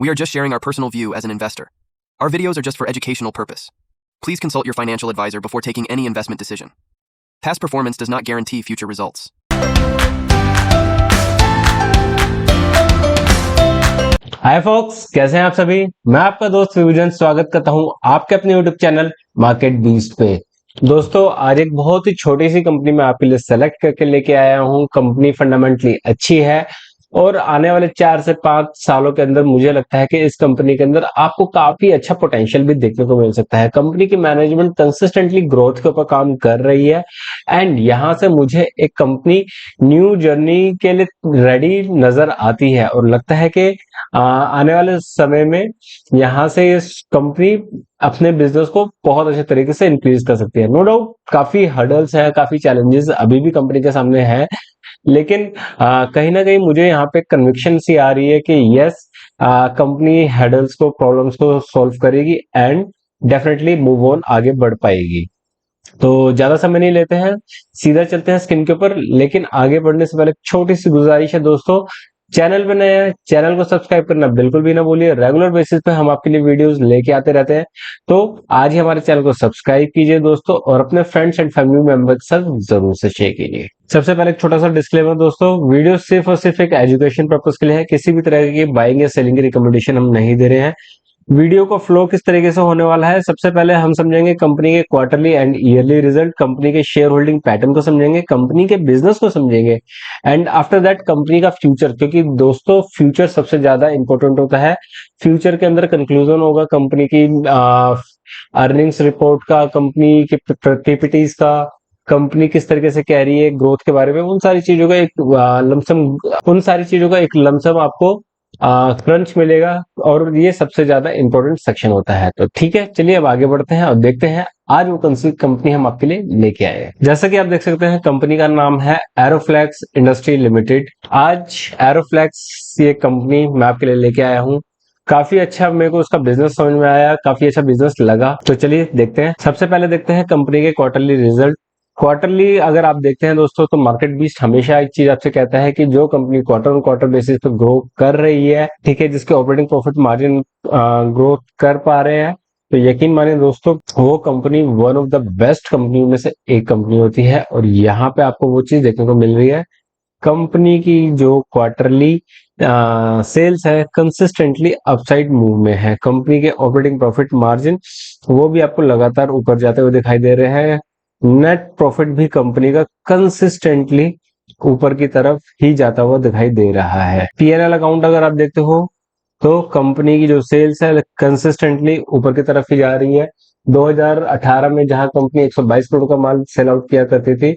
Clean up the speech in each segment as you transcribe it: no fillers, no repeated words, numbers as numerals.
We are just sharing our personal view as an investor. Our videos are just for educational purpose. Please consult your financial advisor before taking any investment decision. Past performance does not guarantee future results. Hi folks, कैसे हैं आप सभी। मैं आपका दोस्त विभूजन स्वागत करता हूं आपके अपने यूट्यूब चैनल मार्केट बीस्ट पे। दोस्तों, आज एक बहुत ही छोटी सी कंपनी में आपके लिए सेलेक्ट करके लेके आया हूं। कंपनी फंडामेंटली अच्छी है और आने वाले 4 से 5 सालों के अंदर मुझे लगता है कि इस कंपनी के अंदर आपको काफी अच्छा पोटेंशियल भी देखने को मिल सकता है। कंपनी की मैनेजमेंट कंसिस्टेंटली ग्रोथ के ऊपर काम कर रही है एंड यहां से मुझे एक कंपनी न्यू जर्नी के लिए रेडी नजर आती है और लगता है कि आने वाले समय में यहाँ से इस कंपनी अपने बिजनेस को बहुत अच्छे तरीके से इंक्रीज कर सकती है। नो डाउट काफी हर्डल्स है, काफी चैलेंजेस अभी भी कंपनी के सामने है, लेकिन कहीं ना कहीं मुझे यहाँ पे कन्विक्शन सी आ रही है कि यस, कंपनी हर्डल्स को, प्रॉब्लम्स को सॉल्व करेगी एंड डेफिनेटली मूव ऑन आगे बढ़ पाएगी। तो ज्यादा समय नहीं लेते हैं, सीधा चलते हैं स्क्रीन के ऊपर। लेकिन आगे बढ़ने से पहले छोटी सी गुजारिश है दोस्तों, चैनल पे नए हैं, चैनल को सब्सक्राइब करना बिल्कुल भी ना भूलिए। रेगुलर बेसिस पे हम आपके लिए वीडियोस लेके आते रहते हैं, तो आज ही हमारे चैनल को सब्सक्राइब कीजिए दोस्तों और अपने फ्रेंड्स एंड फैमिली मेंबर के साथ जरूर से शेयर कीजिए। सबसे पहले एक छोटा सा डिस्क्लेमर दोस्तों, वीडियो सिर्फ और सिर्फ एक एजुकेशन पर्पज के लिए है, किसी भी तरह की बाइंग या सेलिंग की रिकमेंडेशन हम नहीं दे रहे हैं। वीडियो का फ्लो किस तरीके से होने वाला है, सबसे पहले हम समझेंगे कंपनी के quarterly and yearly result, company के शेयर होल्डिंग पैटर्न को समझेंगे, कंपनी के बिजनेस को समझेंगे एंड आफ्टर दैट कंपनी का फ्यूचर, क्योंकि दोस्तों फ्यूचर सबसे ज्यादा इंपॉर्टेंट होता है। फ्यूचर के अंदर कंक्लूजन होगा कंपनी की अर्निंग्स रिपोर्ट का, कंपनी के पीपीटीज का, कंपनी किस तरीके से कह रही है ग्रोथ के बारे में, उन सारी चीजों का एक लमसम आपको क्रंच मिलेगा और ये सबसे ज्यादा इंपॉर्टेंट सेक्शन होता है। तो ठीक है, चलिए अब आगे बढ़ते हैं और देखते हैं आज वो कंपनी हम आपके लिए लेके आए हैं। जैसा कि आप देख सकते हैं, कंपनी का नाम है एरोफ्लेक्स इंडस्ट्री लिमिटेड। आज एरोफ्लेक्स ये कंपनी मैं आपके लिए लेके आया हूँ। काफी अच्छा मेरे को उसका बिजनेस समझ में आया, काफी अच्छा बिजनेस लगा। तो चलिए देखते हैं। सबसे पहले देखते हैं कंपनी के क्वार्टरली रिजल्ट। क्वार्टरली अगर आप देखते हैं दोस्तों, तो मार्केट बीस्ट हमेशा एक चीज आपसे कहता है कि जो company quarter on quarter basis पे ग्रो कर रही है, ठीक है, जिसके ऑपरेटिंग प्रॉफिट मार्जिन ग्रोथ कर पा रहे हैं, तो यकीन मानिए दोस्तों वो company one of the best company में से एक कंपनी होती है। और यहाँ पे आपको वो चीज देखने को मिल रही है, कंपनी की जो क्वार्टरली सेल्स है कंसिस्टेंटली अपसाइड मूव में है। कंपनी के ऑपरेटिंग प्रॉफिट मार्जिन वो भी आपको लगातार ऊपर जाते हुए दिखाई दे रहे हैं। नेट प्रॉफिट भी कंपनी का कंसिस्टेंटली ऊपर की तरफ ही जाता हुआ दिखाई दे रहा है। पीएनएल अकाउंट अगर आप देखते हो तो कंपनी की जो सेल्स है कंसिस्टेंटली ऊपर की तरफ ही जा रही है। 2018 में जहां कंपनी 122 करोड़ का माल सेल आउट किया करती थी,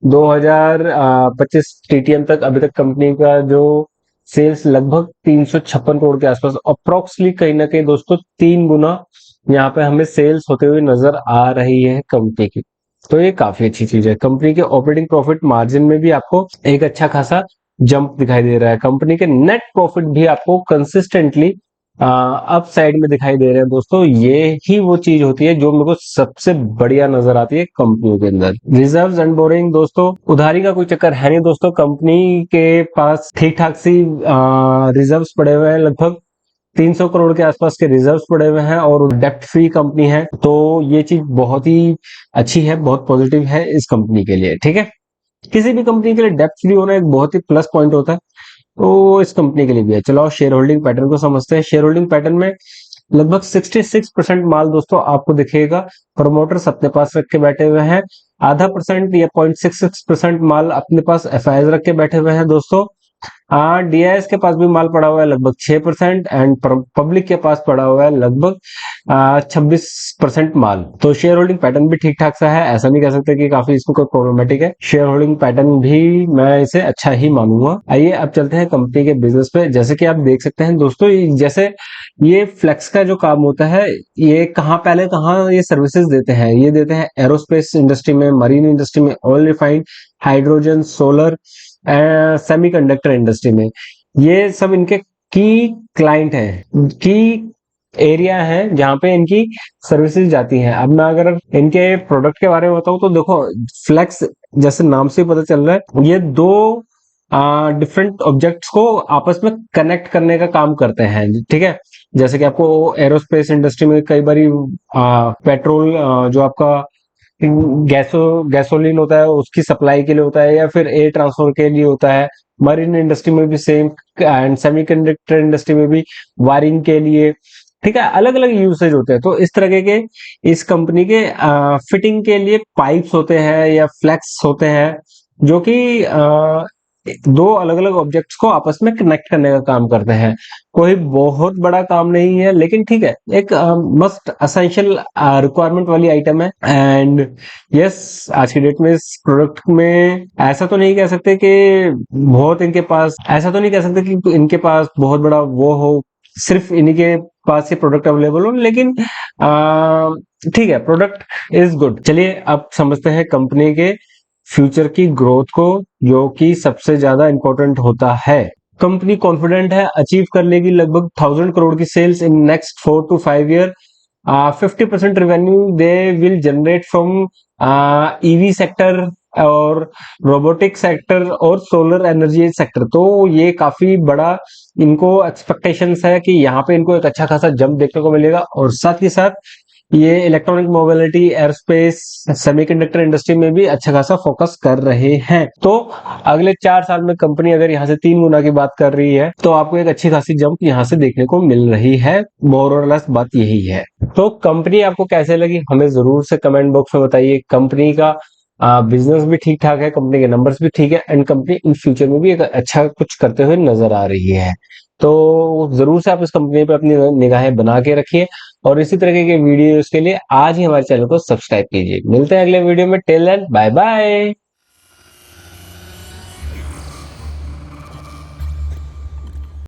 2025 टीटीएम तक अभी तक कंपनी का जो सेल्स लगभग 356 करोड़ के आसपास, अप्रोक्सली कहीं ना कहीं दोस्तों 3 गुना यहाँ पे हमें सेल्स होते हुए नजर आ रही है कंपनी की। तो ये काफी अच्छी चीज है। कंपनी के ऑपरेटिंग प्रॉफिट मार्जिन में भी आपको एक अच्छा खासा जंप दिखाई दे रहा है। कंपनी के नेट प्रॉफिट भी आपको कंसिस्टेंटली अप साइड में दिखाई दे रहे हैं दोस्तों। ये ही वो चीज होती है जो मेरे को सबसे बढ़िया नजर आती है कंपनियों के अंदर। रिजर्व्स एंड बोरिंग दोस्तों, उधारी का कोई चक्कर है नहीं दोस्तों। कंपनी के पास ठीक ठाक सी रिजर्व्स पड़े हुए हैं, लगभग 300 करोड़ के आसपास के रिजर्व्स पड़े हुए हैं और डेप्ट फ्री कंपनी है। तो ये चीज बहुत ही अच्छी है, बहुत पॉजिटिव है इस कंपनी के लिए। ठीक है, किसी भी कंपनी के लिए डेप्ट फ्री होना एक बहुत ही प्लस पॉइंट होता है, तो इस कंपनी के लिए भी है। चलो शेयर होल्डिंग पैटर्न को समझते हैं। शेयर होल्डिंग पैटर्न में लगभग 66% माल दोस्तों आपको दिखेगा प्रमोटर्स अपने पास रख के बैठे हुए हैं। आधा परसेंट या 0.66% माल अपने पास एफआईआई रख के बैठे हुए हैं दोस्तों। डीआईएस के पास भी माल पड़ा हुआ है लगभग 6% एंड पब्लिक के पास पड़ा हुआ है लगभग 26% माल। तो शेयर होल्डिंग पैटर्न भी ठीक ठाक सा है, ऐसा नहीं कह सकते कि काफी इसमें कोई प्रॉब्लमेटिक है। शेयर होल्डिंग पैटर्न भी मैं इसे अच्छा ही मानूंगा। आइए अब चलते हैं कंपनी के बिजनेस पे। जैसे कि आप देख सकते हैं दोस्तों, जैसे ये फ्लेक्स का जो काम होता है, ये पहले कहाँ ये सर्विसेज देते हैं, ये देते हैं एरोस्पेस इंडस्ट्री में, मरीन इंडस्ट्री में, oil refined, hydrogen, solar, semiconductor industry में। ये सब इनके की क्लाइंट है, की एरिया है जहां पे इनकी सर्विसेज जाती हैं। अब मैं अगर इनके प्रोडक्ट के बारे में बताऊं तो देखो, फ्लेक्स जैसे नाम से पता चल रहा है, ये 2 डिफरेंट ऑब्जेक्ट्स को आपस में कनेक्ट करने का काम करते हैं, ठीक है। जैसे कि आपको एरोस्पेस इंडस्ट्री में कई बार पेट्रोल जो आपका गैसोलीन होता है उसकी सप्लाई के लिए होता है, या फिर एयर ट्रांसफर के लिए होता है। मरीन इंडस्ट्री में भी सेम, एंड सेमीकंडक्टर इंडस्ट्री में भी वायरिंग के लिए, ठीक है, अलग अलग यूसेज होते हैं। तो इस तरह के इस कंपनी के फिटिंग के लिए पाइप्स होते हैं या फ्लैक्स होते हैं, जो कि दो अलग अलग ऑब्जेक्ट्स को आपस में कनेक्ट करने का काम करते हैं। कोई बहुत बड़ा काम नहीं है, लेकिन ठीक है, एक मस्ट असेंशियल रिक्वायरमेंट वाली आइटम है। एंड यस, आज की डेट में इस प्रोडक्ट में ऐसा तो नहीं कह सकते कि इनके पास बहुत बड़ा वो हो, सिर्फ इन्हीं के पास ये प्रोडक्ट अवेलेबल हो, लेकिन ठीक है, प्रोडक्ट इज गुड। चलिए अब समझते हैं कंपनी के फ्यूचर की ग्रोथ को, जो कि सबसे ज्यादा इंपॉर्टेंट होता है। कंपनी कॉन्फिडेंट है अचीव कर लेगी लगभग 1000 करोड़ की sales in next 4 to 5 year. 50% revenue they will generate from EV sector और रोबोटिक सेक्टर और सोलर एनर्जी सेक्टर। तो ये काफी बड़ा इनको एक्सपेक्टेशंस है कि यहाँ पे इनको एक अच्छा खासा जंप देखने को मिलेगा। और साथ ही साथ ये electronic mobility, aerospace, semiconductor industry में भी अच्छा खासा फोकस कर रहे हैं। तो अगले 4 साल में कंपनी अगर यहाँ से 3 गुना की बात कर रही है, तो आपको एक अच्छी खासी जंप यहाँ से देखने को मिल रही है। मोर और लेस बात यही है। तो कंपनी आपको कैसे लगी हमें जरूर से कमेंट बॉक्स में बताइए। कंपनी का बिजनेस भी ठीक ठाक है, कंपनी के नंबर्स भी ठीक है, एंड कंपनी इन फ्यूचर में भी एक अच्छा कुछ करते हुए नजर आ रही है। तो जरूर से आप इस कंपनी पे अपनी निगाहें बना के रखिए, और इसी तरह के वीडियोस के लिए आज ही हमारे चैनल को सब्सक्राइब कीजिए। मिलते हैं अगले वीडियो में। Till then, bye bye.